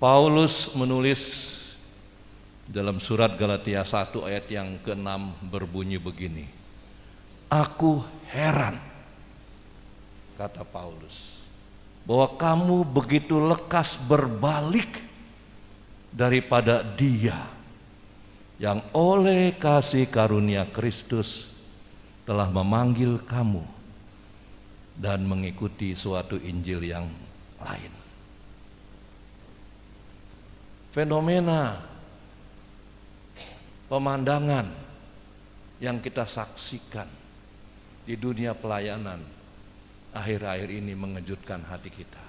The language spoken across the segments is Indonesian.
Paulus menulis dalam surat Galatia 1 ayat yang ke-6 berbunyi begini. Aku heran, kata Paulus, bahwa kamu begitu lekas berbalik daripada Dia yang oleh kasih karunia Kristus telah memanggil kamu dan mengikuti suatu Injil yang lain. Fenomena pemandangan yang kita saksikan di dunia pelayanan akhir-akhir ini mengejutkan hati kita.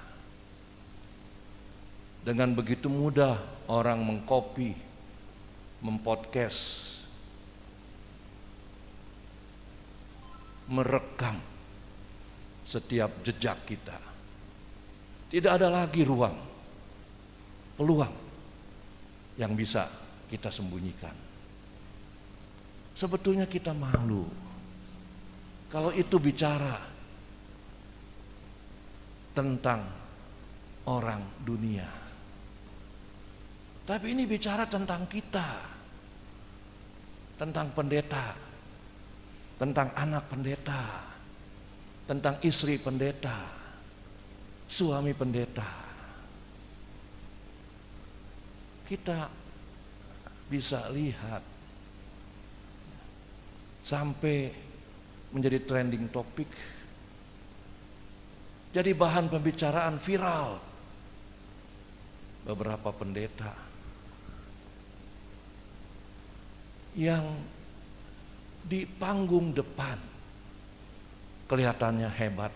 Dengan begitu mudah orang mengcopy, mempodcast, merekam setiap jejak kita. Tidak ada lagi peluang yang bisa kita sembunyikan. Sebetulnya kita malu kalau itu bicara tentang orang dunia. Tapi ini bicara tentang kita, tentang pendeta, tentang anak pendeta, tentang istri pendeta, suami pendeta. Kita bisa lihat sampai menjadi trending topik, jadi bahan pembicaraan viral beberapa pendeta yang di panggung depan kelihatannya hebat,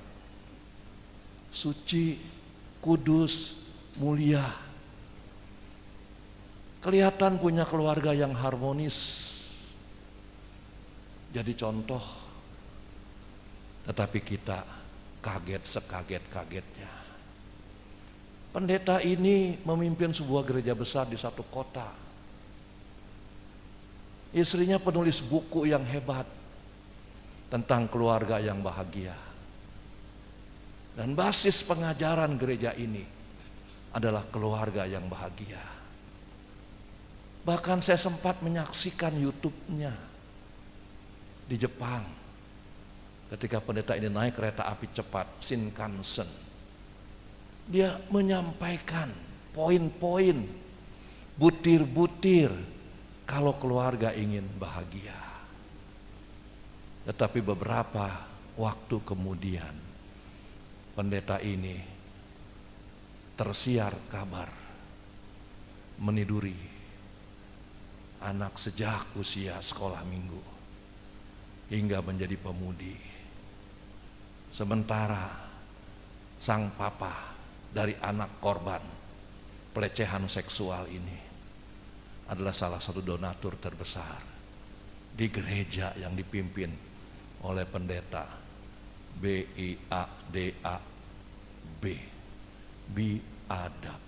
suci, kudus, mulia, kelihatan punya keluarga yang harmonis, jadi contoh. Tetapi kita kaget sekaget-kagetnya. Pendeta ini memimpin sebuah gereja besar di satu kota. Istrinya penulis buku yang hebat tentang keluarga yang bahagia. Dan basis pengajaran gereja ini adalah keluarga yang bahagia. Bahkan saya sempat menyaksikan YouTube-nya di Jepang ketika pendeta ini naik kereta api cepat Shinkansen. Dia menyampaikan poin-poin, butir-butir kalau keluarga ingin bahagia. Tetapi beberapa waktu kemudian pendeta ini tersiar kabar meniduri anak sejak usia sekolah minggu hingga menjadi pemudi. Sementara sang papa dari anak korban pelecehan seksual ini adalah salah satu donatur terbesar di gereja yang dipimpin oleh pendeta BIADAB, Biadab.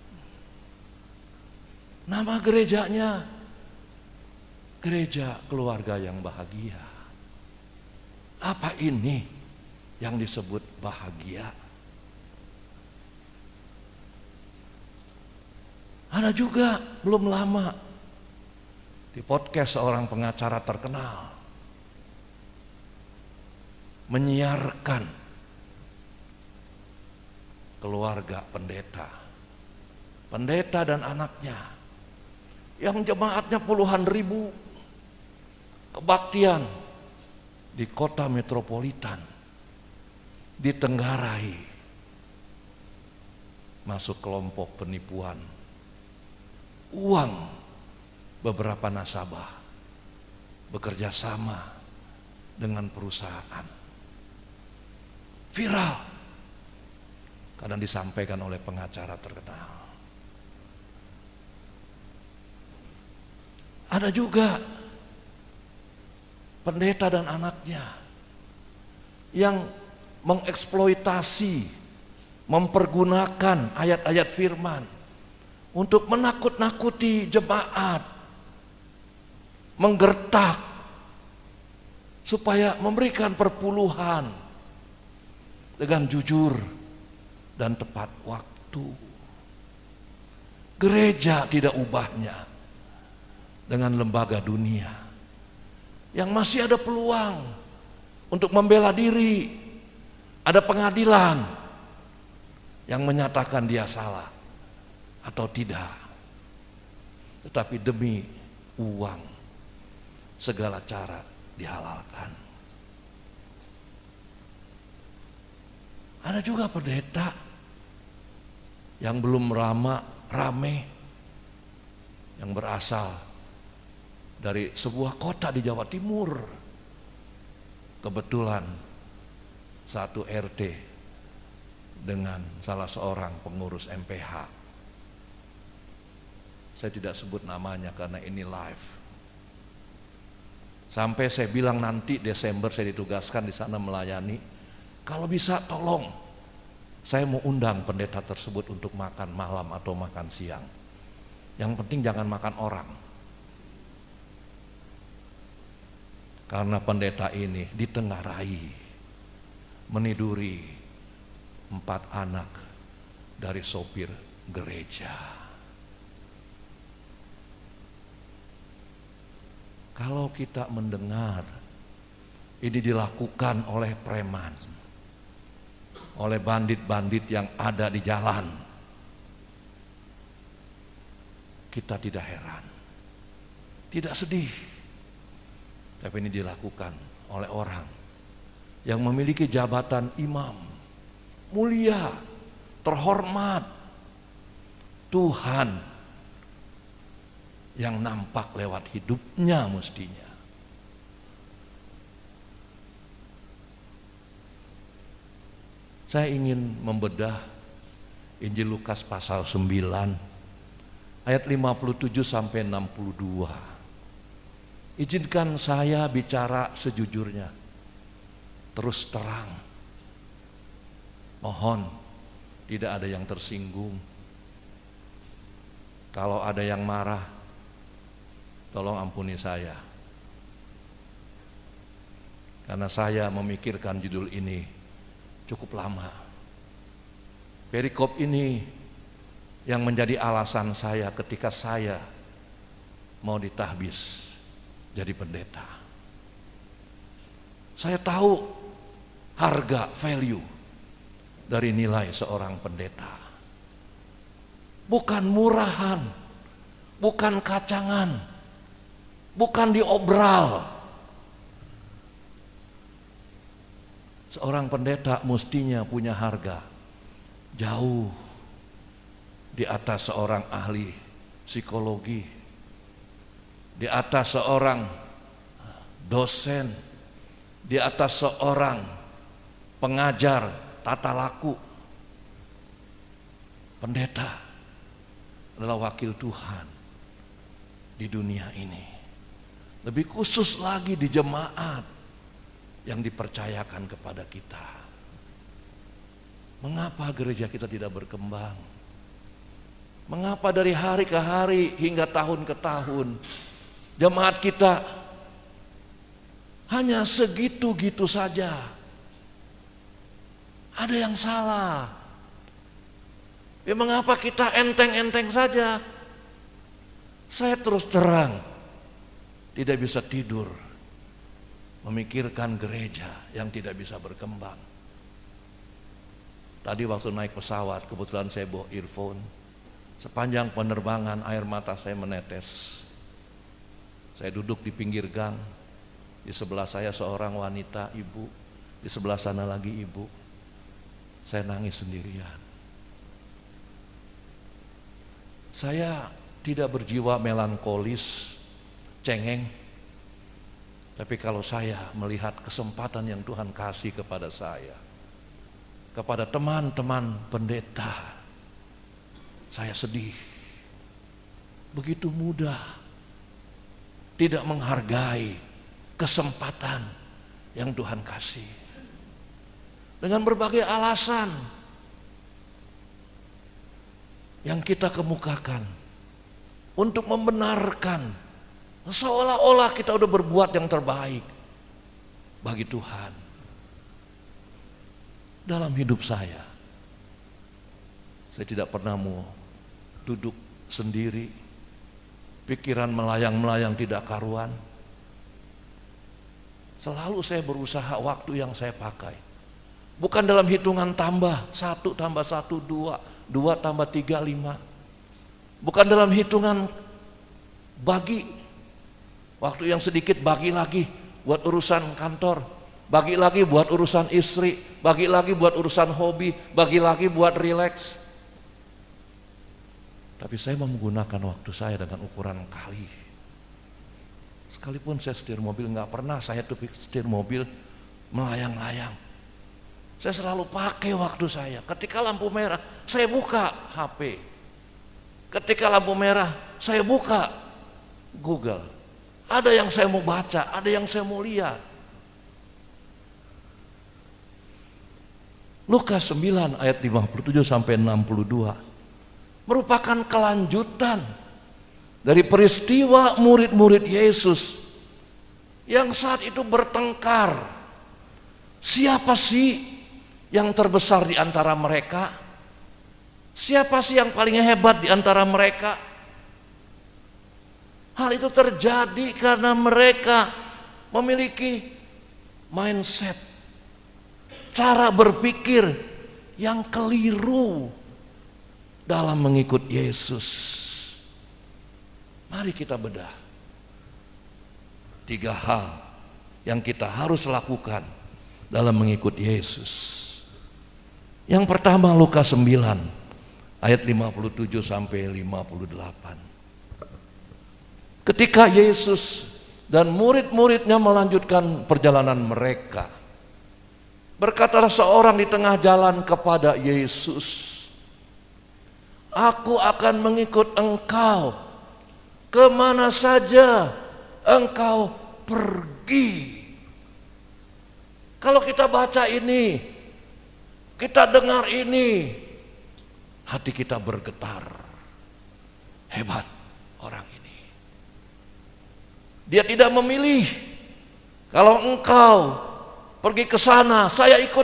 Nama gerejanya Gereja Keluarga yang Bahagia. Apa ini yang disebut bahagia? Ada juga belum lama di podcast seorang pengacara terkenal menyiarkan keluarga pendeta dan anaknya yang jemaatnya puluhan ribu, kebaktian di kota metropolitan ditenggarai masuk kelompok penipuan uang. Beberapa nasabah bekerja sama dengan perusahaan. Viral karena disampaikan oleh pengacara terkenal. Ada juga pendeta dan anaknya yang mengeksploitasi, mempergunakan ayat-ayat firman untuk menakut-nakuti jemaat, menggertak supaya memberikan perpuluhan dengan jujur dan tepat waktu. Gereja tidak ubahnya dengan lembaga dunia yang masih ada peluang untuk membela diri, ada pengadilan yang menyatakan dia salah atau tidak. Tetapi demi uang segala cara dihalalkan. Ada juga pendeta yang belum rame yang berasal dari sebuah kota di Jawa Timur. Kebetulan satu RT dengan salah seorang pengurus MPH. Saya tidak sebut namanya karena ini live. Sampai saya bilang nanti Desember saya ditugaskan di sana melayani. Kalau bisa tolong, saya mau undang pendeta tersebut untuk makan malam atau makan siang. Yang penting jangan makan orang. Karena pendeta ini ditengarai, meniduri 4 anak dari sopir gereja. Kalau kita mendengar ini dilakukan oleh preman, oleh bandit-bandit yang ada di jalan, kita tidak heran, tidak sedih. Tapi ini dilakukan oleh orang yang memiliki jabatan imam, mulia, terhormat, Tuhan yang nampak lewat hidupnya mestinya. Saya ingin membedah Injil Lukas pasal 9 ayat 57 sampai 62. Izinkan saya bicara sejujurnya, terus terang. Mohon tidak ada yang tersinggung. Kalau ada yang marah, tolong ampuni saya. Karena saya memikirkan judul ini cukup lama. Perikop ini yang menjadi alasan saya ketika saya mau ditahbis jadi pendeta. Saya tahu harga, value dari nilai seorang pendeta. Bukan murahan, bukan kacangan, bukan diobral. Seorang pendeta mestinya punya harga jauh di atas seorang ahli psikologi, di atas seorang dosen, di atas seorang pengajar tata laku. Pendeta adalah wakil Tuhan di dunia ini. Lebih khusus lagi di jemaat yang dipercayakan kepada kita. Mengapa gereja kita tidak berkembang? Mengapa dari hari ke hari hingga tahun ke tahun jemaat kita hanya segitu-gitu saja? Ada yang salah. Ya mengapa kita enteng-enteng saja? Saya terus terang tidak bisa tidur memikirkan gereja yang tidak bisa berkembang. Tadi waktu naik pesawat, kebetulan saya bawa earphone. Sepanjang penerbangan air mata saya menetes. Saya duduk di pinggir gang. Di sebelah saya seorang wanita, ibu. Di sebelah sana lagi ibu. Saya nangis sendirian. Saya tidak berjiwa melankolis, cengeng. Tapi kalau saya melihat kesempatan yang Tuhan kasih kepada saya, kepada teman-teman pendeta, saya sedih. Begitu mudah tidak menghargai kesempatan yang Tuhan kasih. Dengan berbagai alasan yang kita kemukakan untuk membenarkan seolah-olah kita udah berbuat yang terbaik bagi Tuhan. Dalam hidup saya tidak pernah mau duduk sendiri, pikiran melayang-melayang tidak karuan. Selalu saya berusaha waktu yang saya pakai, bukan dalam hitungan tambah 1 tambah 1 2, 2 tambah 3 5, bukan dalam hitungan bagi waktu yang sedikit, bagi lagi buat urusan kantor, bagi lagi buat urusan istri, bagi lagi buat urusan hobi, bagi lagi buat rileks. Tapi saya menggunakan waktu saya dengan ukuran kali. Sekalipun saya setir mobil, nggak pernah saya tuh setir mobil melayang-layang. Saya selalu pakai waktu saya. Ketika lampu merah, saya buka HP. Ketika lampu merah, saya buka Google. Ada yang saya mau baca, ada yang saya mau lihat. Lukas 9 ayat 57 sampai 62 merupakan kelanjutan dari peristiwa murid-murid Yesus yang saat itu bertengkar. Siapa sih yang terbesar di antara mereka? Siapa sih yang paling hebat di antara mereka? Hal itu terjadi karena mereka memiliki mindset, cara berpikir yang keliru dalam mengikut Yesus. Mari kita bedah 3 hal yang kita harus lakukan dalam mengikut Yesus. Yang pertama, Lukas 9 ayat 57 sampai 58. Ketika Yesus dan murid-muridnya melanjutkan perjalanan mereka, berkatalah seorang di tengah jalan kepada Yesus, "Aku akan mengikut engkau kemana saja engkau pergi." Kalau kita baca ini, kita dengar ini, hati kita bergetar. Hebat orang ini. Dia tidak memilih. Kalau engkau pergi ke sana, saya ikut.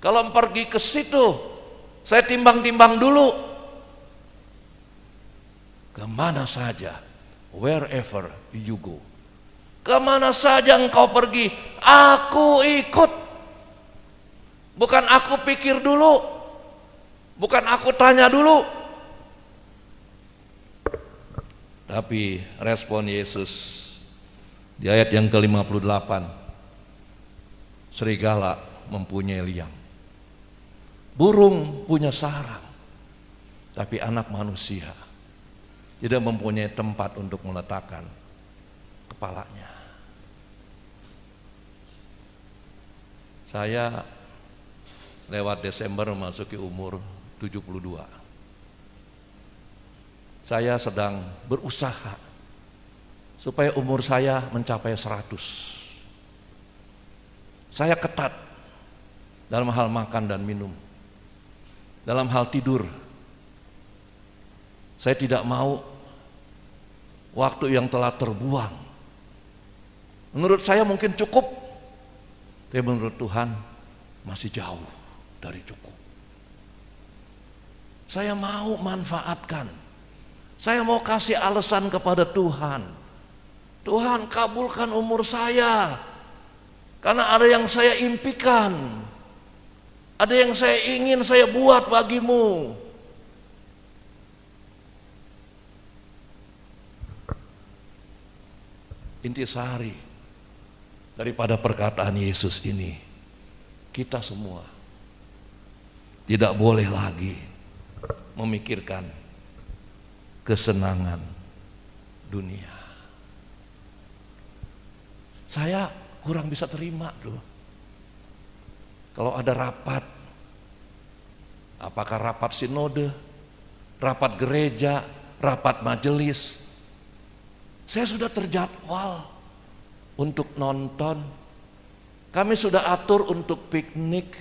Kalau pergi ke situ, saya timbang-timbang dulu. Kemana saja, wherever you go, kemana saja engkau pergi, aku ikut. Bukan aku pikir dulu, bukan aku tanya dulu. Tapi respon Yesus di ayat yang ke-58, serigala mempunyai liang, burung punya sarang, tapi anak manusia tidak mempunyai tempat untuk meletakkan kepalanya. Saya lewat Desember memasuki umur 72. Saya sedang berusaha supaya umur saya mencapai 100. Saya ketat dalam hal makan dan minum, dalam hal tidur. Saya tidak mau waktu yang telah terbuang. Menurut saya mungkin cukup, tapi menurut Tuhan masih jauh dari cukup. Saya mau manfaatkan. Saya mau kasih alasan kepada Tuhan. Tuhan, kabulkan umur saya. Karena ada yang saya impikan. Ada yang saya ingin saya buat bagimu. Intisari daripada perkataan Yesus ini, kita semua tidak boleh lagi memikirkan kesenangan dunia. Saya kurang bisa terima loh kalau ada rapat, apakah rapat sinode, rapat gereja, rapat majelis, saya sudah terjadwal untuk nonton, kami sudah atur untuk piknik,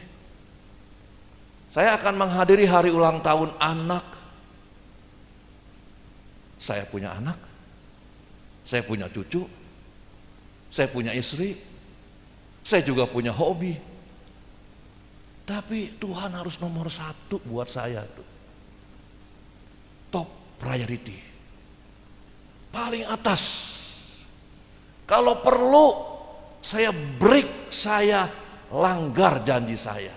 saya akan menghadiri hari ulang tahun anak. Saya punya anak, saya punya cucu, saya punya istri, saya juga punya hobi. Tapi Tuhan harus nomor 1 buat saya tuh. Top priority. Paling atas. Kalau perlu saya break, saya langgar janji saya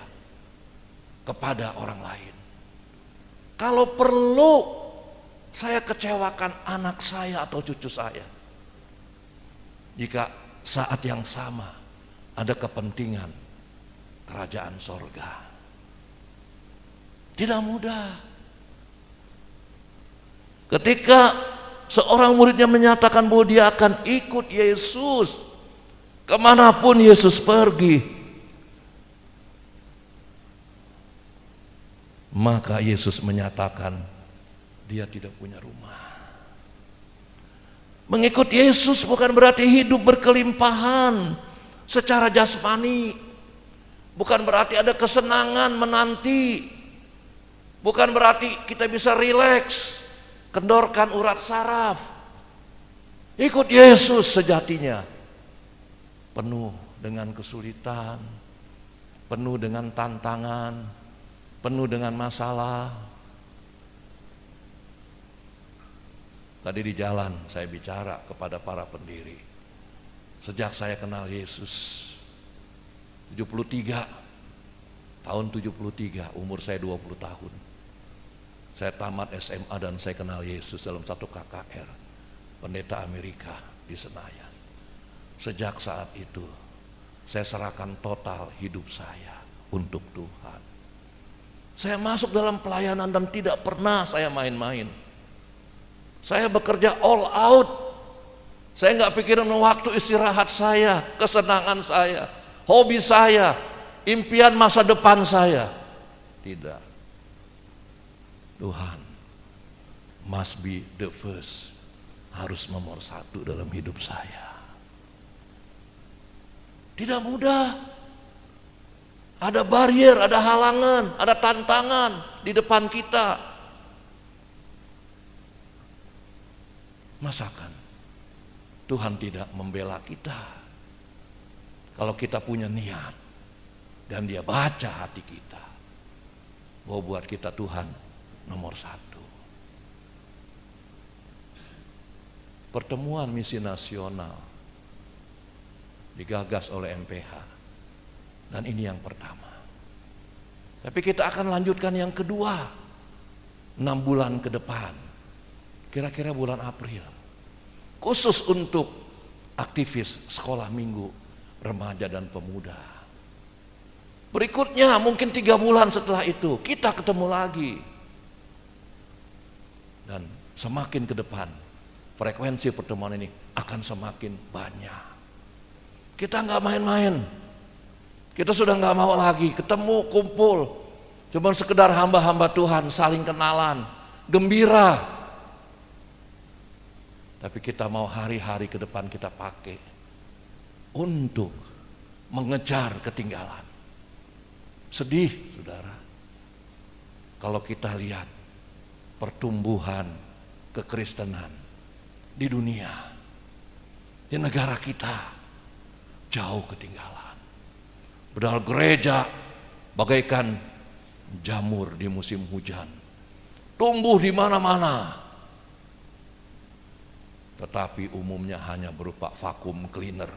kepada orang lain. Kalau perlu saya kecewakan anak saya atau cucu saya. Jika saat yang sama ada kepentingan kerajaan sorga. Tidak mudah. Ketika seorang muridnya menyatakan bahwa dia akan ikut Yesus kemanapun Yesus pergi, maka Yesus menyatakan dia tidak punya rumah. Mengikut Yesus bukan berarti hidup berkelimpahan secara jasmani, bukan berarti ada kesenangan menanti, bukan berarti kita bisa rileks, kendorkan urat saraf. Ikut Yesus sejatinya penuh dengan kesulitan, penuh dengan tantangan, penuh dengan masalah. Tadi di jalan saya bicara kepada para pendiri. Sejak saya kenal Yesus 73, tahun 73, umur saya 20 tahun. Saya tamat SMA dan saya kenal Yesus dalam satu KKR, pendeta Amerika di Senayan. Sejak saat itu saya serahkan total hidup saya untuk Tuhan. Saya masuk dalam pelayanan dan tidak pernah saya main-main. Saya bekerja all out. Saya nggak pikirin waktu istirahat saya, kesenangan saya, hobi saya, impian masa depan saya. Tidak. Tuhan must be the first, harus nomor satu dalam hidup saya. Tidak mudah. Ada barrier, ada halangan, ada tantangan di depan kita. Masakan Tuhan tidak membela kita kalau kita punya niat dan dia baca hati kita bahwa buat kita Tuhan nomor satu. Pertemuan misi nasional digagas oleh MPH dan ini yang pertama. Tapi kita akan lanjutkan yang kedua 6 bulan ke depan, kira-kira bulan April, khusus untuk aktivis sekolah minggu remaja dan pemuda. Berikutnya mungkin 3 bulan setelah itu kita ketemu lagi. Dan semakin ke depan frekuensi pertemuan ini akan semakin banyak. Kita nggak main-main. Kita sudah nggak mau lagi ketemu, kumpul, cuma sekedar hamba-hamba Tuhan saling kenalan, gembira. Tapi kita mau hari-hari ke depan kita pakai untuk mengejar ketinggalan. Sedih, saudara, kalau kita lihat pertumbuhan kekristenan di dunia, di negara kita jauh ketinggalan. Padahal gereja bagaikan jamur di musim hujan, tumbuh di mana-mana, tetapi umumnya hanya berupa vakum cleaner,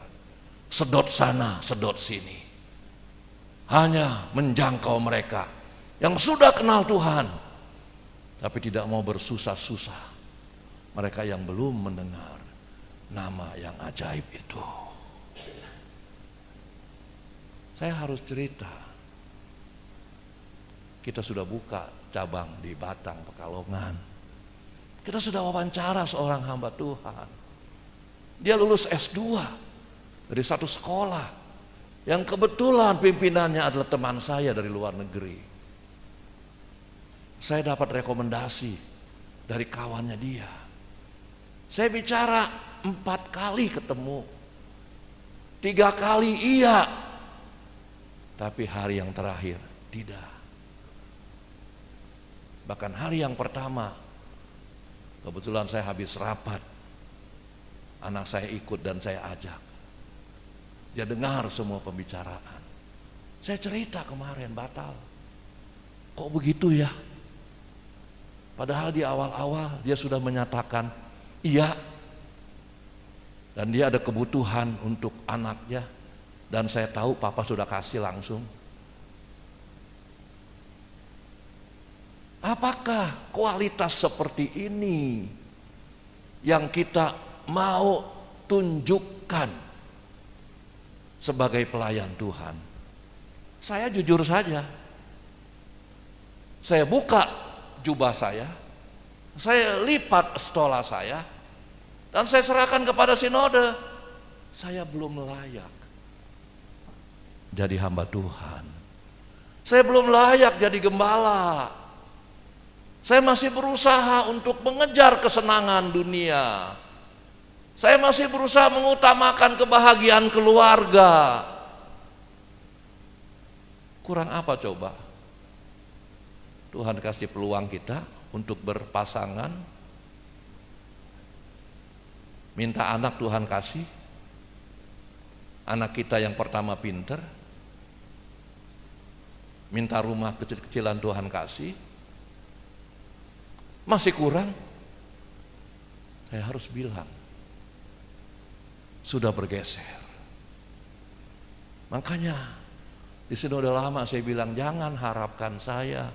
sedot sana, sedot sini, hanya menjangkau mereka yang sudah kenal Tuhan, tapi tidak mau bersusah-susah, mereka yang belum mendengar nama yang ajaib itu. Saya harus cerita, kita sudah buka cabang di Batang, Pekalongan. Kita sudah wawancara seorang hamba Tuhan. Dia lulus S2 dari satu sekolah yang kebetulan pimpinannya adalah teman saya dari luar negeri. Saya dapat rekomendasi dari kawannya dia. Saya bicara 4 kali ketemu, 3 kali iya, tapi hari yang terakhir tidak. Bahkan hari yang pertama, kebetulan saya habis rapat, anak saya ikut dan saya ajak. Dia dengar semua pembicaraan. Saya cerita kemarin batal. Kok begitu ya? Padahal di awal-awal dia sudah menyatakan iya. Dan dia ada kebutuhan untuk anaknya. Dan saya tahu papa sudah kasih langsung. Apakah kualitas seperti ini yang kita mau tunjukkan sebagai pelayan Tuhan? Saya jujur saja, saya buka jubah saya lipat stola saya, dan saya serahkan kepada sinode. Saya belum layak jadi hamba Tuhan. Saya belum layak jadi gembala. Saya masih berusaha untuk mengejar kesenangan dunia. Saya masih berusaha mengutamakan kebahagiaan keluarga. Kurang apa coba? Tuhan kasih peluang kita untuk berpasangan. Minta anak, Tuhan kasih. Anak kita yang pertama pinter. Minta rumah kecil-kecilan, Tuhan kasih. Masih kurang. Saya harus bilang, sudah bergeser. Makanya di sinode lama saya bilang, jangan harapkan saya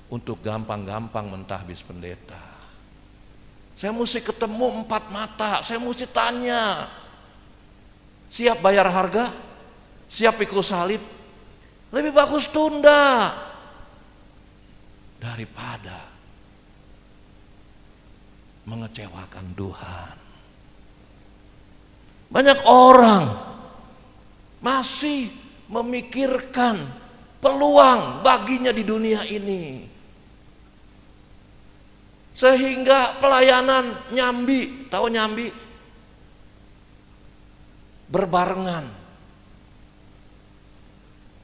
untuk gampang-gampang mentahbis pendeta. Saya mesti ketemu 4 mata, saya mesti tanya, siap bayar harga? Siap pikul salib? Lebih bagus tunda daripada mengecewakan Tuhan. Banyak orang masih memikirkan peluang baginya di dunia ini, sehingga pelayanan nyambi, tahu nyambi? Berbarengan.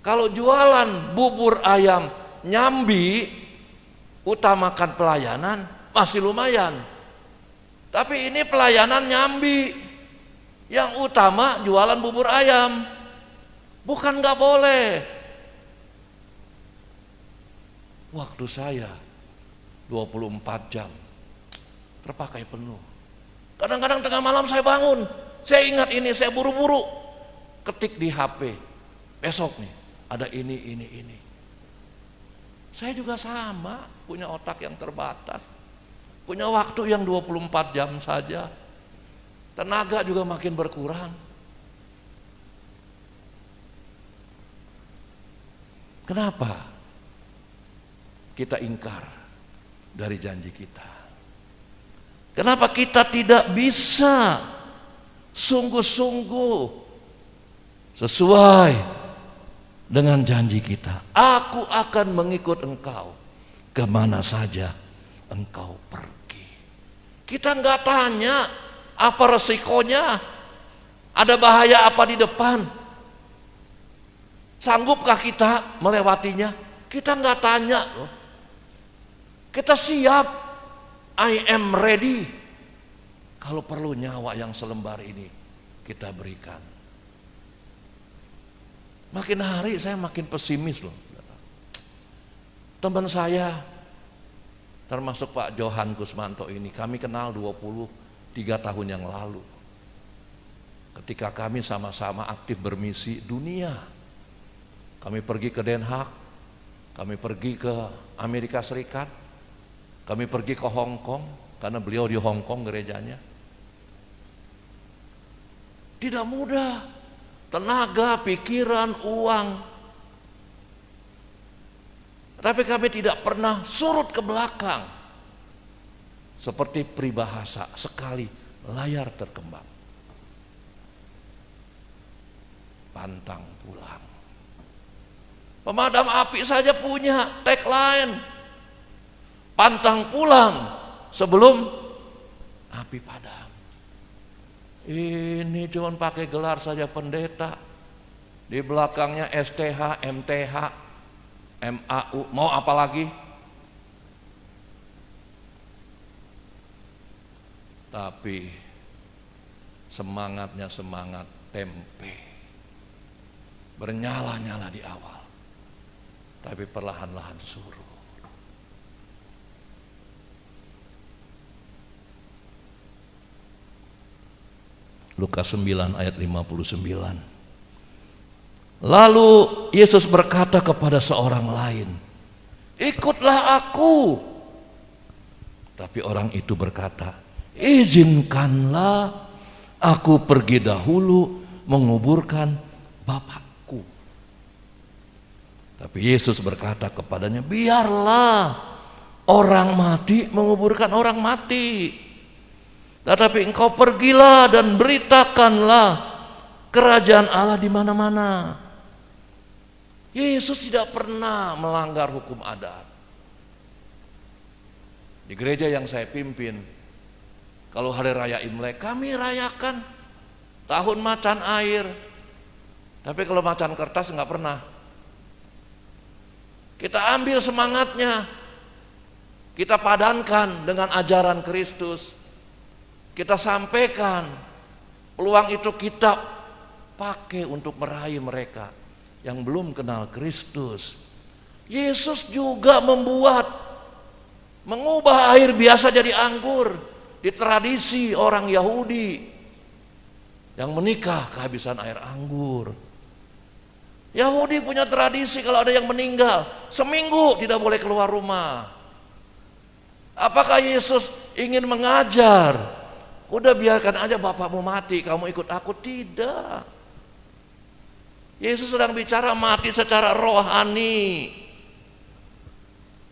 Kalau jualan bubur ayam nyambi, utamakan pelayanan, masih lumayan. Tapi ini pelayanan nyambi, yang utama jualan bubur ayam. Bukan nggak boleh. Waktu saya 24 jam terpakai penuh. Kadang-kadang tengah malam saya bangun, saya ingat ini, saya buru-buru ketik di HP, besok nih ada ini. Saya juga sama, punya otak yang terbatas, punya waktu yang 24 jam saja, tenaga juga makin berkurang. Kenapa kita ingkar dari janji kita? Kenapa kita tidak bisa sungguh-sungguh sesuai dengan janji kita? Aku akan mengikut engkau kemana saja engkau pergi. Kita nggak tanya apa resikonya, ada bahaya apa di depan, sanggupkah kita melewatinya? Kita nggak tanya loh. Kita siap, I am ready. Kalau perlu nyawa yang selembar ini kita berikan. Makin hari saya makin pesimis loh. Teman saya, termasuk Pak Johan Kusmanto ini, kami kenal 23 tahun yang lalu. Ketika kami sama-sama aktif bermisi dunia. Kami pergi ke Den Haag, kami pergi ke Amerika Serikat, kami pergi ke Hong Kong, karena beliau di Hong Kong gerejanya. Tidak mudah, tenaga, pikiran, uang. Tapi kami tidak pernah surut ke belakang. Seperti peribahasa, sekali layar terkembang, pantang pulang. Pemadam api saja punya tagline, pantang pulang sebelum api padam. Ini cuma pakai gelar saja pendeta, di belakangnya STH, MTH, MAU, mau apa lagi? Tapi semangatnya semangat tempe, bernyala-nyala di awal, tapi perlahan-lahan surut. Lukas 9 ayat 59. Lalu Yesus berkata kepada seorang lain, ikutlah aku. Tapi orang itu berkata, izinkanlah aku pergi dahulu menguburkan Bapakku. Tapi Yesus berkata kepadanya, biarlah orang mati menguburkan orang mati, tetapi engkau pergilah dan beritakanlah kerajaan Allah di mana-mana. Yesus tidak pernah melanggar hukum adat. Di gereja yang saya pimpin, kalau hari raya Imlek kami rayakan tahun macan air, tapi kalau macan kertas nggak pernah. Kita ambil semangatnya, kita padankan dengan ajaran Kristus, kita sampaikan, peluang itu kita pakai untuk meraih mereka yang belum kenal Kristus. Yesus juga mengubah air biasa jadi anggur di tradisi orang Yahudi yang menikah kehabisan air anggur. Yahudi punya tradisi kalau ada yang meninggal seminggu tidak boleh keluar rumah. Apakah Yesus ingin mengajar, udah biarkan aja bapakmu mati, kamu ikut aku? Tidak. Yesus sedang bicara mati secara rohani.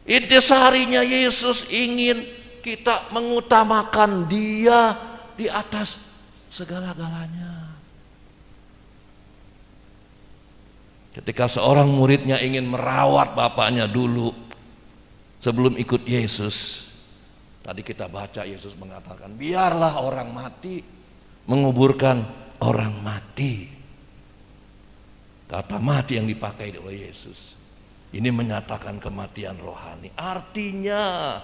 Intisarinya Yesus ingin kita mengutamakan Dia di atas segala-galanya. Ketika seorang muridnya ingin merawat bapaknya dulu sebelum ikut Yesus, tadi kita baca Yesus mengatakan, biarlah orang mati menguburkan orang mati. Kata mati yang dipakai oleh Yesus ini menyatakan kematian rohani. Artinya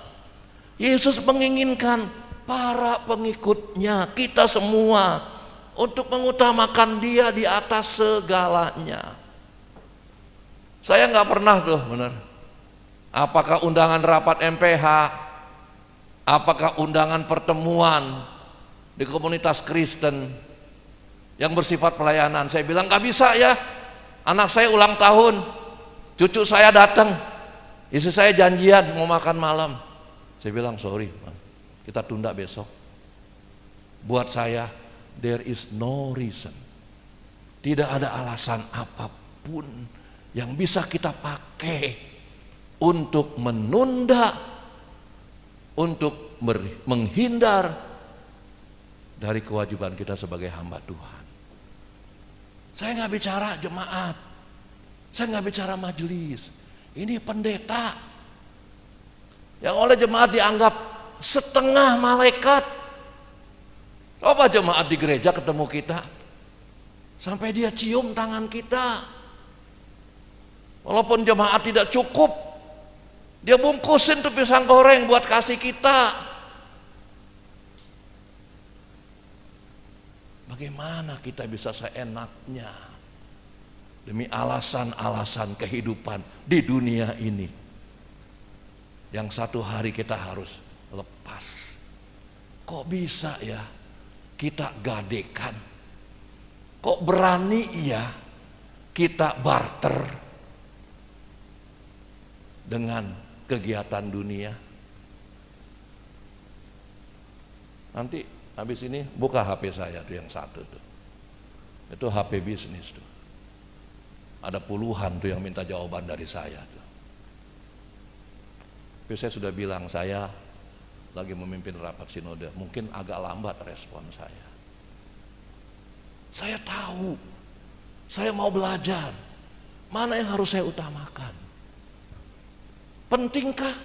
Yesus menginginkan para pengikutnya, kita semua, untuk mengutamakan Dia di atas segalanya. Saya nggak pernah tuh, benar. Apakah undangan rapat MPH, apakah undangan pertemuan di komunitas Kristen yang bersifat pelayanan, saya bilang nggak bisa ya. Anak saya ulang tahun, cucu saya datang, istri saya janjian mau makan malam. Saya bilang sorry, kita tunda besok. Buat saya, there is no reason. Tidak ada alasan apapun yang bisa kita pakai untuk menunda, untuk menghindar dari kewajiban kita sebagai hamba Tuhan. Saya nggak bicara jemaat, saya nggak bicara majelis. Ini pendeta yang oleh jemaat dianggap setengah malaikat. Coba jemaat di gereja ketemu kita, sampai dia cium tangan kita. Walaupun jemaat tidak cukup, dia bungkusin tuh pisang goreng buat kasih kita. Bagaimana kita bisa seenaknya demi alasan-alasan kehidupan di dunia ini yang satu hari kita harus lepas? Kok bisa ya kita gadekan? Kok berani ya kita barter dengan kegiatan dunia? Nanti habis ini buka HP saya tuh yang satu tuh, itu HP bisnis tuh, ada puluhan tuh yang minta jawaban dari saya tuh. Tapi saya sudah bilang saya lagi memimpin rapat sinode, mungkin agak lambat respon saya. Saya tahu, saya mau belajar mana yang harus saya utamakan. Pentingkah?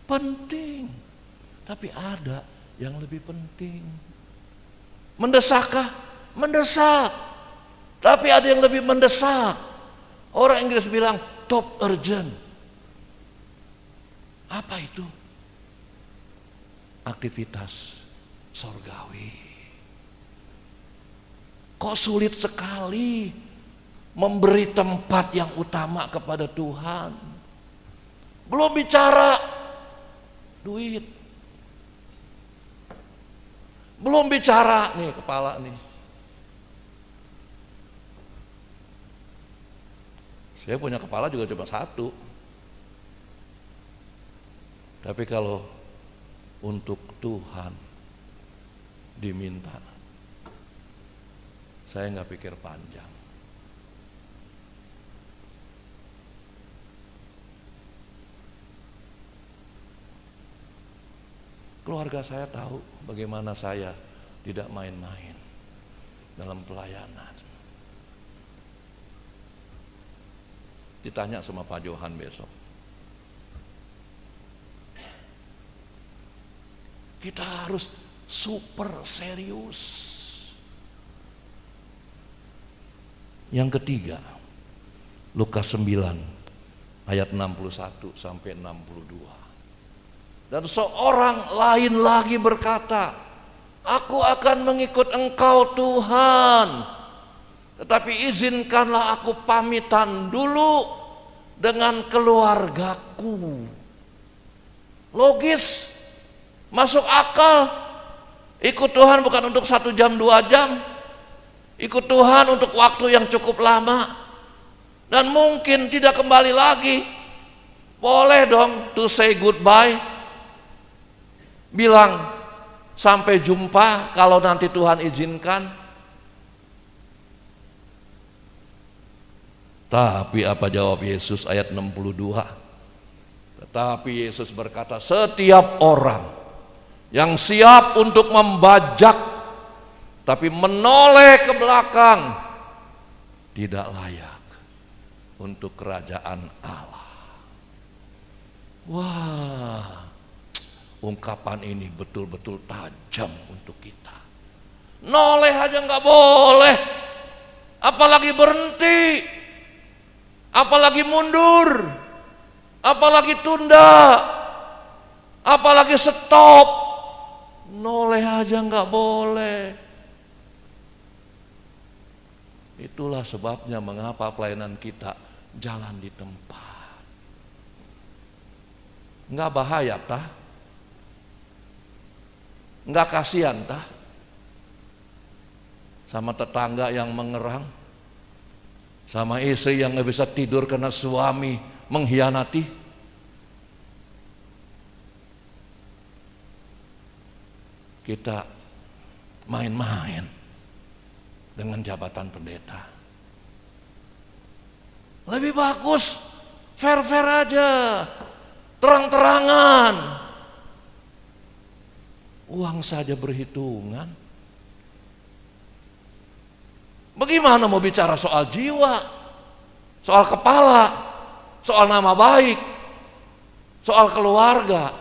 Penting, tapi ada yang lebih penting. Mendesakkah? Mendesak, tapi ada yang lebih mendesak. Orang Inggris bilang top urgent. Apa itu? Aktivitas sorgawi. Kok sulit sekali memberi tempat yang utama kepada Tuhan. Belum bicara duit, belum bicara nih kepala nih, Saya punya kepala juga cuma satu. Tapi kalau untuk Tuhan diminta, saya nggak pikir panjang. Keluarga saya tahu bagaimana saya tidak main-main dalam pelayanan. Ditanya sama Pak Johan besok, kita harus super serius. Yang ketiga, Lukas 9 ayat 61 sampai 62. Dan seorang lain lagi berkata, aku akan mengikut Engkau Tuhan, tetapi izinkanlah aku pamitan dulu dengan keluargaku. Logis, masuk akal. Ikut Tuhan bukan untuk 1 jam 2 jam, ikut Tuhan untuk waktu yang cukup lama, dan mungkin tidak kembali lagi. Boleh dong to say goodbye, bilang sampai jumpa kalau nanti Tuhan izinkan. Tapi apa jawab Yesus ayat 62? Tetapi Yesus berkata, setiap orang yang siap untuk membajak tapi menoleh ke belakang tidak layak untuk kerajaan Allah. Wah, ungkapan ini betul-betul tajam untuk kita. Noleh aja nggak boleh, apalagi berhenti, apalagi mundur, apalagi tunda, apalagi stop. Noleh aja nggak boleh. Itulah sebabnya mengapa pelayanan kita jalan di tempat. Nggak bahaya tah? Enggak kasihan tah sama tetangga yang mengerang, sama istri yang nggak bisa tidur karena suami mengkhianati. Kita main-main dengan jabatan pendeta. Lebih bagus fair-fair aja, terang-terangan. Uang saja berhitungan. Bagaimana mau bicara soal jiwa, soal kepala, soal nama baik, soal keluarga?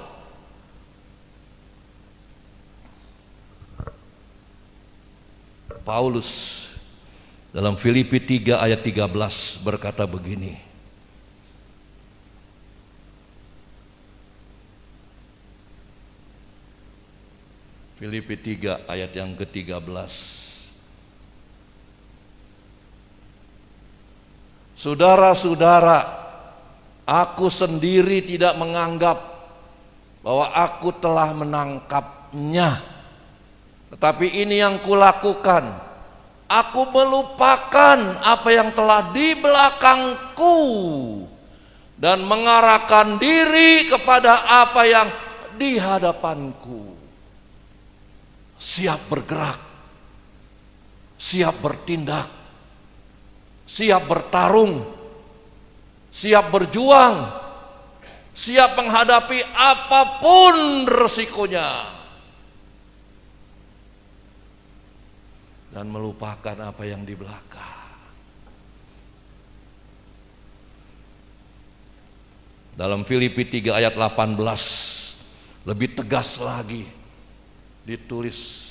Paulus dalam Filipi 3 ayat 13 berkata begini, Filipi 3 ayat yang ke-13. Saudara-saudara, aku sendiri tidak menganggap bahwa aku telah menangkapnya, tetapi ini yang kulakukan, aku melupakan apa yang telah di belakangku dan mengarahkan diri kepada apa yang di hadapanku. Siap bergerak, siap bertindak, siap bertarung, siap berjuang, siap menghadapi apapun resikonya, dan melupakan apa yang di belakang. Dalam Filipi 3 ayat 18 lebih tegas lagi ditulis.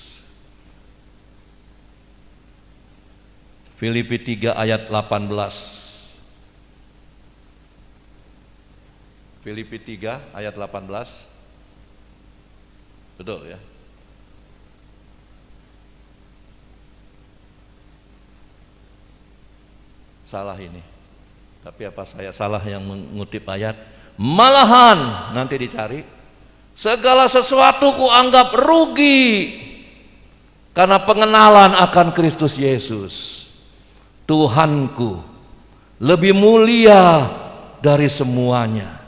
Filipi 3 ayat 18. Filipi 3 ayat 18. Betul ya? Salah ini. Tapi apa saya salah yang mengutip ayat? Malahan nanti dicari, segala sesuatu kuanggap rugi karena pengenalan akan Kristus Yesus, Tuhanku lebih mulia dari semuanya.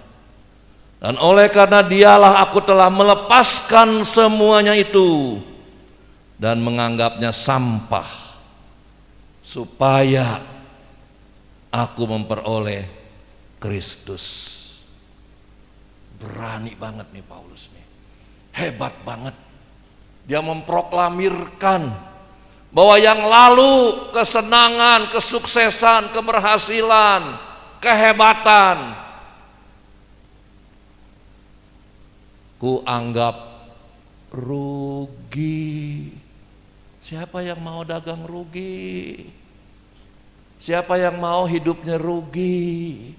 Dan oleh karena dialah aku telah melepaskan semuanya itu dan menganggapnya sampah supaya aku memperoleh Kristus. Berani banget nih Paulus nih. Hebat banget. Dia memproklamirkan bahwa yang lalu kesenangan, kesuksesan, keberhasilan, kehebatan ku anggap rugi. Siapa yang mau dagang rugi? Siapa yang mau hidupnya rugi?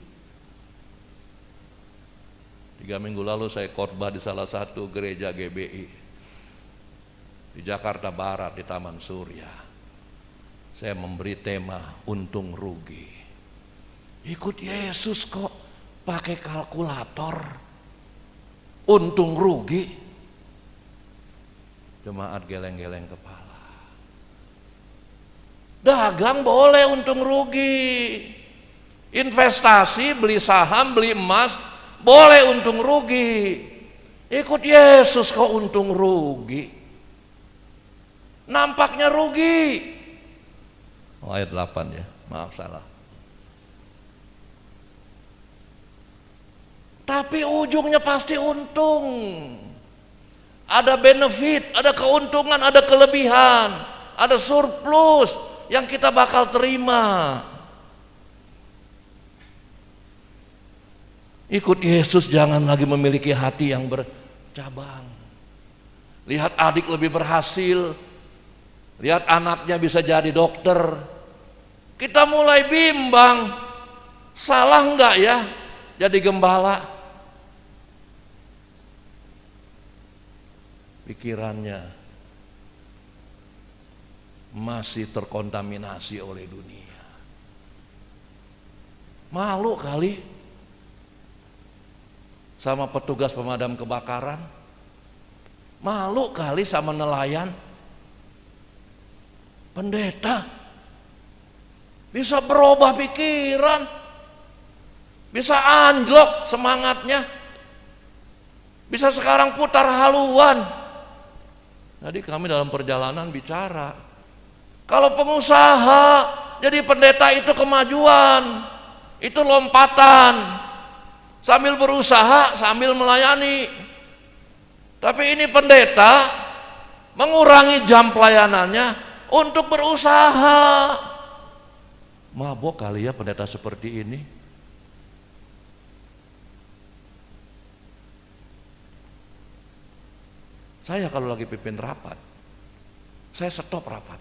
3 minggu lalu saya khotbah di salah satu gereja GBI di Jakarta Barat di Taman Surya. Saya memberi tema untung rugi. Ikut Yesus kok pakai kalkulator. Untung rugi. Jemaat geleng-geleng kepala. Dagang boleh untung rugi. Investasi, beli saham, beli emas, boleh untung rugi. Ikut Yesus kok untung rugi. Nampaknya rugi. Ayat 8 ya, maaf salah. Tapi ujungnya pasti untung. Ada benefit, ada keuntungan, ada kelebihan, ada surplus yang kita bakal terima. Ikut Yesus jangan lagi memiliki hati yang bercabang. Lihat adik lebih berhasil, lihat anaknya bisa jadi dokter, kita mulai bimbang, salah enggak ya jadi gembala? Pikirannya masih terkontaminasi oleh dunia. Malu kali sama petugas pemadam kebakaran, malu kali sama nelayan. Pendeta bisa berubah pikiran, bisa anjlok semangatnya, bisa sekarang putar haluan. Tadi kami dalam perjalanan bicara, kalau pengusaha jadi pendeta itu kemajuan, itu lompatan, sambil berusaha, sambil melayani. Tapi ini pendeta mengurangi jam pelayanannya untuk berusaha. Mabok kali ya pendeta seperti ini. Saya kalau lagi pimpin rapat, saya stop rapat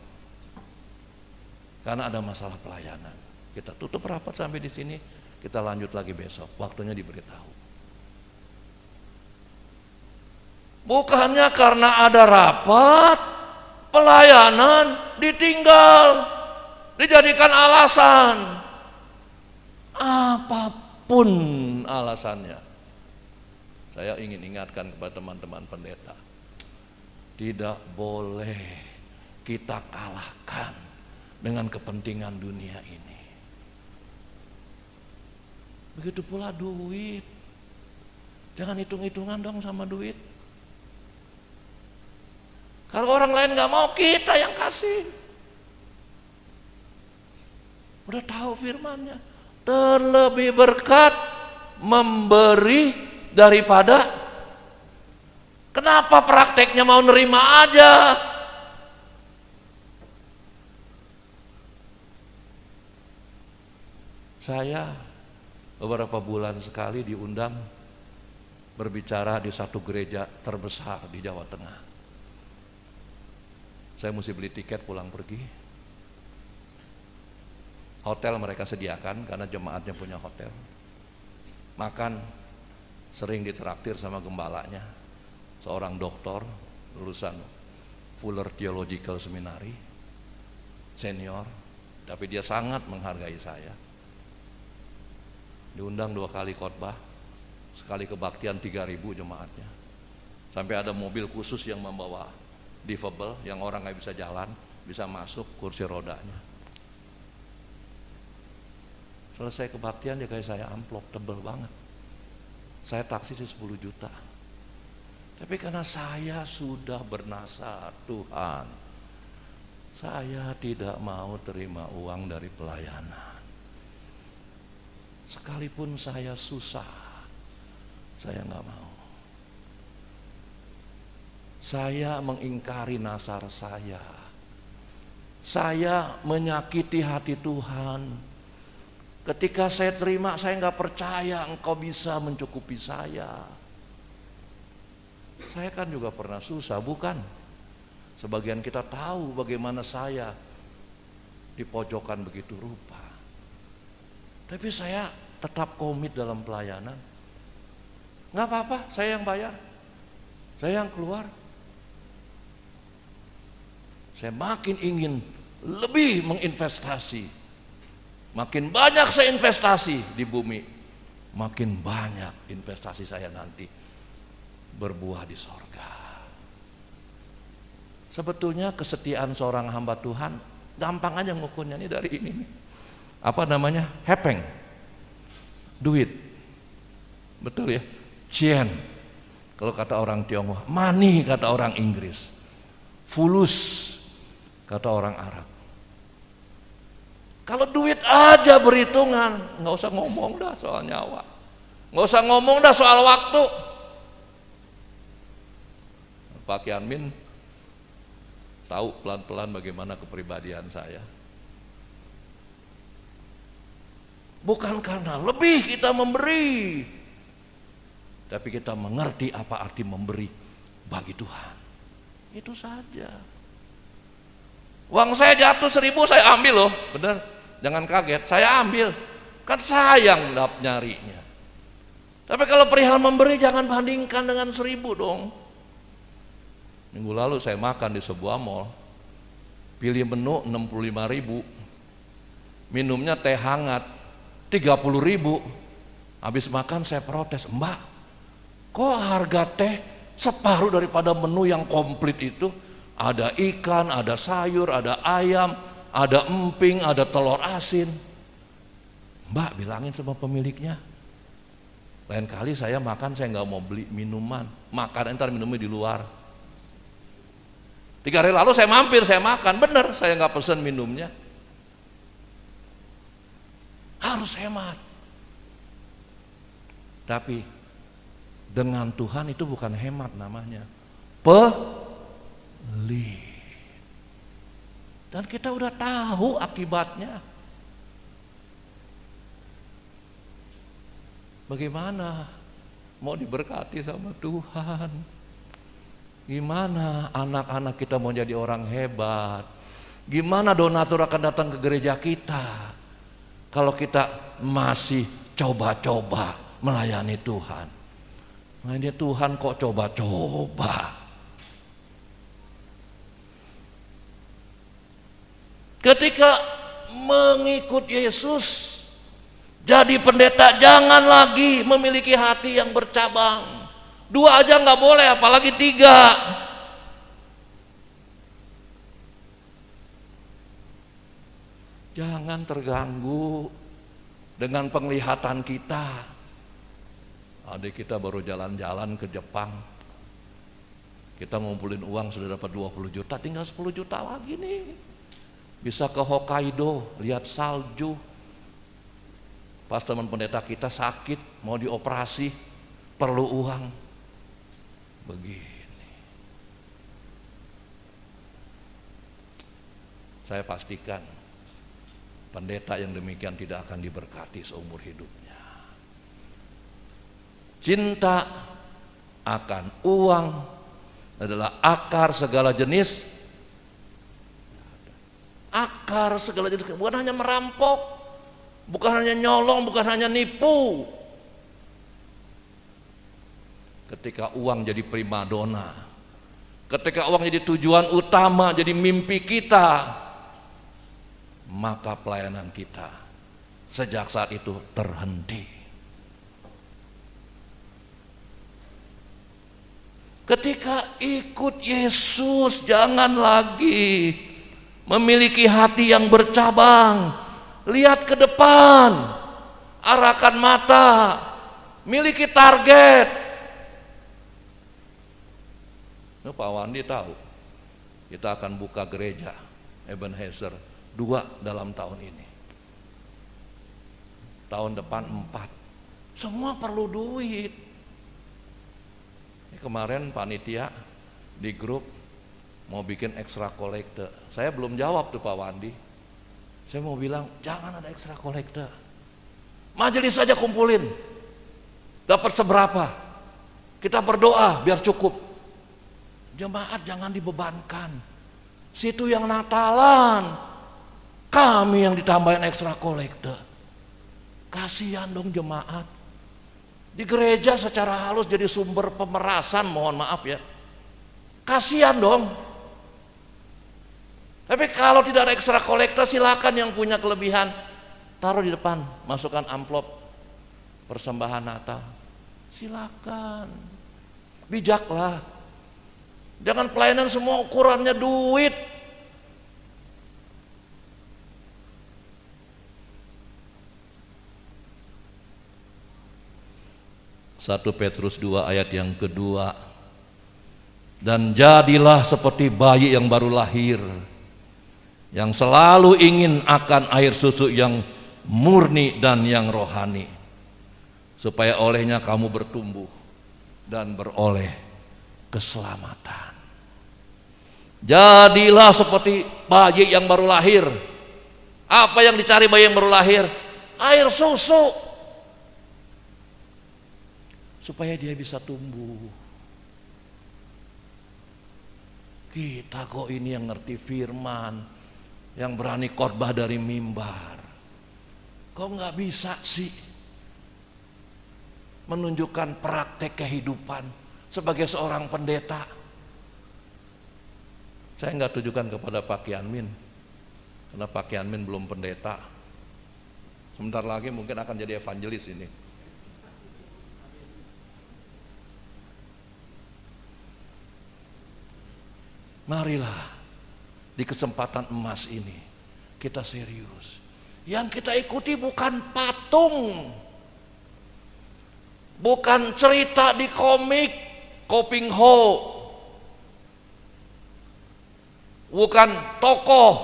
karena ada masalah pelayanan. Kita tutup rapat sampai di sini, kita lanjut lagi besok, waktunya diberitahu. Bukannya karena ada rapat, pelayanan ditinggal, dijadikan alasan. Apapun alasannya, saya ingin ingatkan kepada teman-teman pendeta, tidak boleh kita kalahkan dengan kepentingan dunia ini. Begitu pula duit. Jangan hitung-hitungan dong sama duit. Kalau orang lain gak mau, kita yang kasih. Udah tahu firmannya, terlebih berkat memberi daripada. Kenapa prakteknya mau nerima aja? Saya beberapa bulan sekali diundang berbicara di satu gereja terbesar di Jawa Tengah. Saya mesti beli tiket pulang pergi. Hotel mereka sediakan karena jemaatnya punya hotel. Makan sering ditraktir sama gembalanya, seorang doktor lulusan Fuller Theological Seminary, senior, tapi dia sangat menghargai saya. Diundang 2 kali khotbah, sekali kebaktian 3.000 jemaatnya. Sampai ada mobil khusus yang membawa difabel, yang orang nggak bisa jalan, bisa masuk kursi rodanya. Selesai kebaktian dia kayak saya amplop tebel banget. Saya taksi sih 10 juta. Tapi karena saya sudah bernasar, Tuhan, saya tidak mau terima uang dari pelayanan. Sekalipun saya susah, saya nggak mau. Saya mengingkari nasar saya. Saya menyakiti hati Tuhan. Ketika saya terima, saya nggak percaya Engkau bisa mencukupi saya. Saya kan juga pernah susah, bukan? Sebagian kita tahu bagaimana saya di pojokan begitu rupa. Tapi saya tetap komit dalam pelayanan. Nggak apa-apa, saya yang bayar, saya yang keluar. Saya makin ingin lebih menginvestasi. Makin banyak saya investasi di bumi, makin banyak investasi saya nanti berbuah di sorga. Sebetulnya kesetiaan seorang hamba Tuhan gampang aja ngukurnya, ini dari ini nih. Apa namanya? Hepeng, duit, betul ya? Cien, kalau kata orang Tionghoa. Money kata orang Inggris. Fulus kata orang Arab. Kalau duit aja berhitungan, nggak usah ngomong dah soal nyawa, nggak usah ngomong dah soal waktu. Pak Kianmin tahu pelan-pelan bagaimana kepribadian saya. Bukan karena lebih kita memberi, tapi kita mengerti apa arti memberi bagi Tuhan. Itu saja. Uang saya jatuh 1.000, saya ambil loh, benar. Jangan kaget, saya ambil, kan sayang nyarinya. Tapi kalau perihal memberi jangan bandingkan dengan 1.000 dong. Minggu lalu saya makan di sebuah mall, pilih menu 65.000, minumnya teh hangat 30.000. Habis makan saya protes, Mbak, kok harga teh separuh daripada menu yang komplit itu? Ada ikan, ada sayur, ada ayam, ada emping, ada telur asin. Mbak, bilangin sama pemiliknya, lain kali saya makan saya nggak mau beli minuman, makan entar minumnya di luar. 3 hari lalu saya mampir, saya makan, bener saya nggak pesen minumnya. Harus hemat. Tapi dengan Tuhan itu bukan hemat namanya, pelit. Dan kita udah tahu akibatnya. Bagaimana mau diberkati sama Tuhan? Gimana anak-anak kita mau jadi orang hebat? Gimana donatur akan datang ke gereja kita kalau kita masih coba-coba melayani Tuhan? Melayani Tuhan kok coba-coba? Ketika mengikut Yesus jadi pendeta, jangan lagi memiliki hati yang bercabang. 2 aja nggak boleh, apalagi 3. Jangan terganggu dengan penglihatan kita. Adik kita baru jalan-jalan ke Jepang, kita ngumpulin uang sudah dapat 20 juta, tinggal 10 juta lagi nih. Bisa ke Hokkaido, lihat salju. Pas teman pendeta kita sakit, mau dioperasi, perlu uang. Begini. Saya pastikan pendeta yang demikian tidak akan diberkati seumur hidupnya. Cinta akan uang adalah akar segala jenis. Akar segala jenis, bukan hanya merampok, bukan hanya nyolong, bukan hanya nipu. Ketika uang jadi primadona, ketika uang jadi tujuan utama, jadi mimpi kita, maka pelayanan kita sejak saat itu terhenti. Ketika ikut Yesus, jangan lagi memiliki hati yang bercabang. Lihat ke depan, arahkan mata, miliki target. Nah, Pak Wandi tahu, kita akan buka gereja Ebenezer 2 dalam tahun ini. Tahun depan 4. Semua perlu duit. Ini kemarin panitia di grup mau bikin ekstra kolekte. Saya belum jawab tuh Pak Wandi. Saya mau bilang jangan ada ekstra kolekte. Majelis saja kumpulin. Dapat seberapa? Kita berdoa biar cukup. Jemaat jangan dibebankan. Situ yang Natalan, kami yang ditambahin ekstra kolekte. Kasihan dong jemaat. Di gereja secara halus jadi sumber pemerasan, mohon maaf ya. Kasihan dong. Tapi kalau tidak ada ekstra kolekte, silakan yang punya kelebihan taruh di depan, masukkan amplop persembahan Natal. Silakan. Bijaklah. Jangan pelayanan semua ukurannya duit. Satu Petrus 2 ayat yang kedua. Dan jadilah seperti bayi yang baru lahir, yang selalu ingin akan air susu yang murni dan yang rohani, supaya olehnya kamu bertumbuh dan beroleh keselamatan. Jadilah seperti bayi yang baru lahir. Apa yang dicari bayi yang baru lahir? Air susu, supaya dia bisa tumbuh. Kita kok ini yang ngerti firman, yang berani khotbah dari mimbar, kok nggak bisa sih menunjukkan praktek kehidupan sebagai seorang pendeta? Saya nggak tujukan kepada Pak Kianmin, karena Pak Kianmin belum pendeta. Sebentar lagi mungkin akan jadi evangelis ini. Marilah di kesempatan emas ini kita serius. Yang kita ikuti bukan patung, bukan cerita di komik Koping Ho, bukan tokoh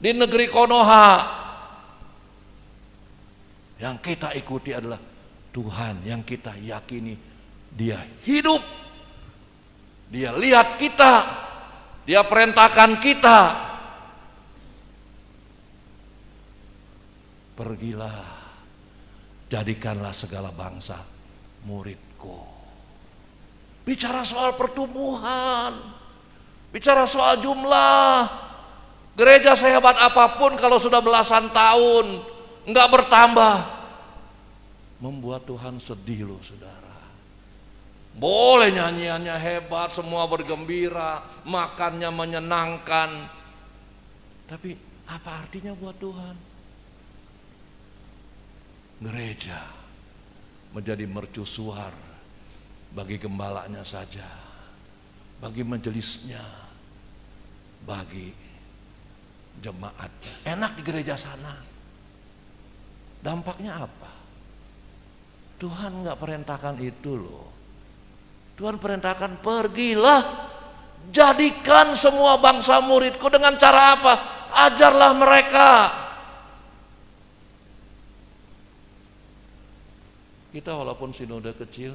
di negeri Konoha. Yang kita ikuti adalah Tuhan yang kita yakini Dia hidup, Dia lihat kita, Dia perintahkan kita. Pergilah, jadikanlah segala bangsa muridku. Bicara soal pertumbuhan, bicara soal jumlah. Gereja sehebat apapun kalau sudah belasan tahun enggak bertambah, membuat Tuhan sedih loh saudara. Boleh nyanyiannya hebat, semua bergembira, makannya menyenangkan, tapi apa artinya buat Tuhan? Gereja menjadi mercusuar bagi gembalanya saja, bagi majelisnya, bagi jemaat. Enak di gereja sana. Dampaknya apa? Tuhan nggak perintahkan itu loh. Tuhan perintahkan pergilah, jadikan semua bangsa muridku. Dengan cara apa? Ajarlah mereka. Kita walaupun sinode kecil,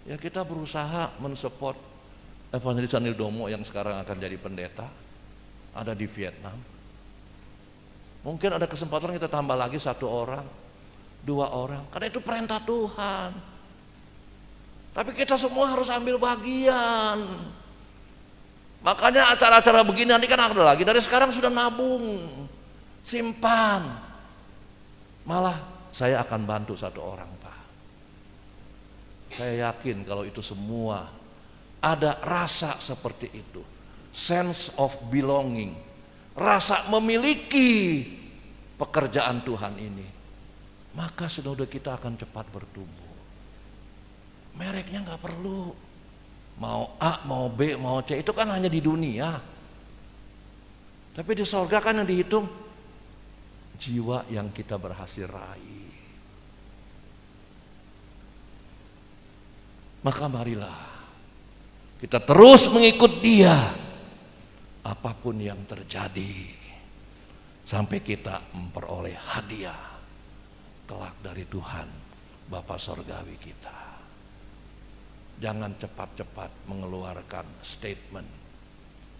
ya kita berusaha mensupport Evangelis Anil Domo yang sekarang akan jadi pendeta, ada di Vietnam. Mungkin ada kesempatan kita tambah lagi 1 orang, 2 orang, karena itu perintah Tuhan. Tapi kita semua harus ambil bagian. Makanya acara-acara begini nanti kan ada lagi, dari sekarang sudah nabung, simpan. Malah saya akan bantu 1 orang Pak. Saya yakin kalau itu semua ada rasa seperti itu, sense of belonging, rasa memiliki pekerjaan Tuhan ini, maka sinode kita akan cepat bertumbuh. Mereknya nggak perlu, mau A, mau B, mau C, itu kan hanya di dunia. Tapi di sorga kan yang dihitung jiwa yang kita berhasil raih. Maka marilah kita terus mengikut Dia apapun yang terjadi, sampai kita memperoleh hadiah kelak dari Tuhan Bapa Sorgawi kita. Jangan cepat-cepat mengeluarkan statement.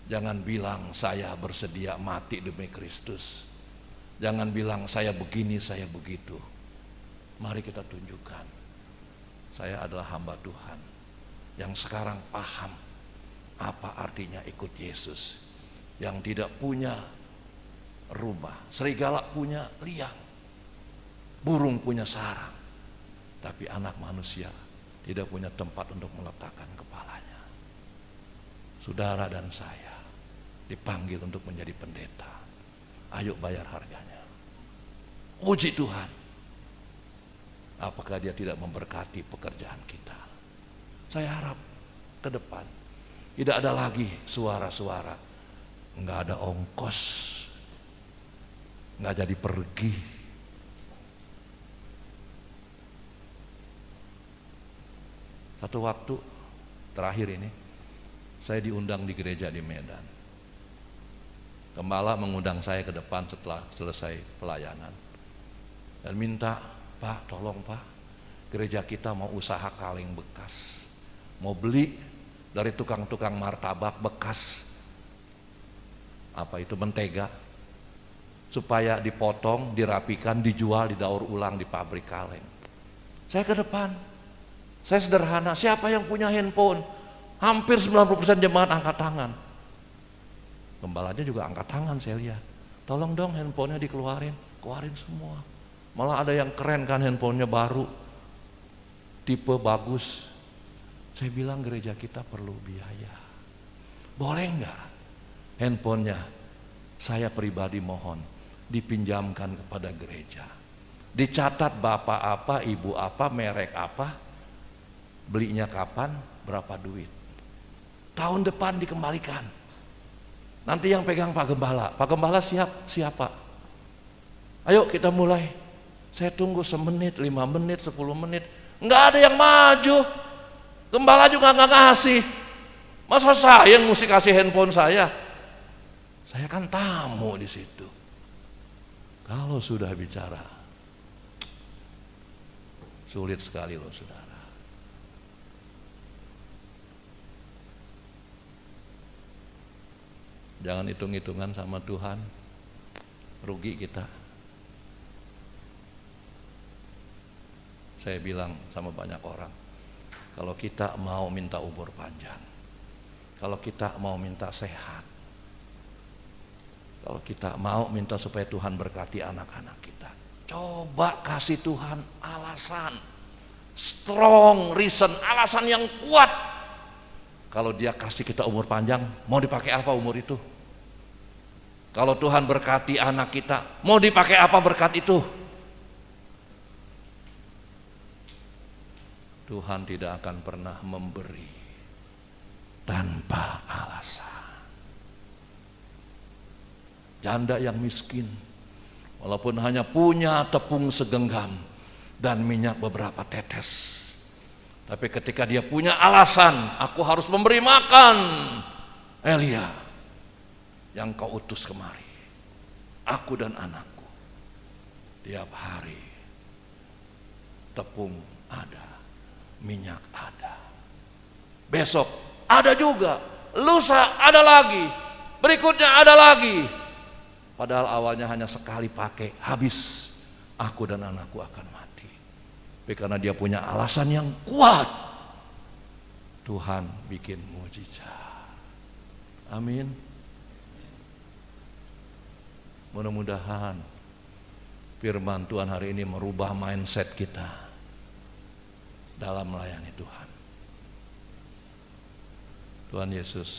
Jangan bilang saya bersedia mati demi Kristus. Jangan bilang saya begini, saya begitu. Mari kita tunjukkan, saya adalah hamba Tuhan yang sekarang paham apa artinya ikut Yesus, yang tidak punya rumah. Serigala punya liang, burung punya sarang, tapi anak manusia tidak punya tempat untuk meletakkan kepalanya. Saudara dan saya dipanggil untuk menjadi pendeta. Ayo bayar harganya. Puji Tuhan. Apakah Dia tidak memberkati pekerjaan kita? Saya harap ke depan tidak ada lagi suara-suara nggak ada ongkos, nggak jadi pergi. Satu waktu terakhir ini saya diundang di gereja di Medan. Gembala mengundang saya ke depan setelah selesai pelayanan dan minta, Pak, tolong Pak, gereja kita mau usaha kaleng bekas, mau beli dari tukang-tukang martabak bekas, apa itu, mentega, supaya dipotong, dirapikan, dijual, didaur ulang di pabrik kaleng. Saya ke depan, saya sederhana, siapa yang punya handphone? Hampir 90% jemaat angkat tangan. Gembalanya juga angkat tangan, saya lihat. Tolong dong handphonenya dikeluarin, keluarin semua. Malah ada yang keren kan, handphonenya baru, tipe bagus. Saya bilang gereja kita perlu biaya. Boleh enggak handphonenya saya pribadi mohon dipinjamkan kepada gereja. Dicatat bapak apa, ibu apa, merek apa, belinya kapan, berapa duit. Tahun depan dikembalikan. Nanti yang pegang Pak Gembala. Pak Gembala siapa? Ayo kita mulai. Saya tunggu semenit, 5 menit, 10 menit. Nggak ada yang maju. Gembala juga nggak ngasih. Masa saya yang mesti kasih handphone saya? Saya kan tamu di situ. Kalau sudah bicara, sulit sekali loh saudara. Jangan hitung-hitungan sama Tuhan, rugi kita. Saya bilang sama banyak orang, kalau kita mau minta umur panjang, kalau kita mau minta sehat, kalau kita mau minta supaya Tuhan berkati anak-anak kita, coba kasih Tuhan alasan, strong reason, alasan yang kuat. Kalau Dia kasih kita umur panjang, mau dipakai apa umur itu? Kalau Tuhan berkati anak kita, mau dipakai apa berkat itu? Tuhan tidak akan pernah memberi tanpa alasan. Janda yang miskin, walaupun hanya punya tepung segenggam dan minyak beberapa tetes, tapi ketika dia punya alasan, aku harus memberi makan Elia yang kau utus kemari, aku dan anakku. Tiap hari tepung ada, minyak ada, besok ada juga, lusa ada lagi, berikutnya ada lagi. Padahal awalnya hanya sekali pakai, habis, aku dan anakku akan mati. Tapi karena dia punya alasan yang kuat, Tuhan bikin mujizat. Amin. Mudah-mudahan firman Tuhan hari ini merubah mindset kita dalam melayani Tuhan. Tuhan Yesus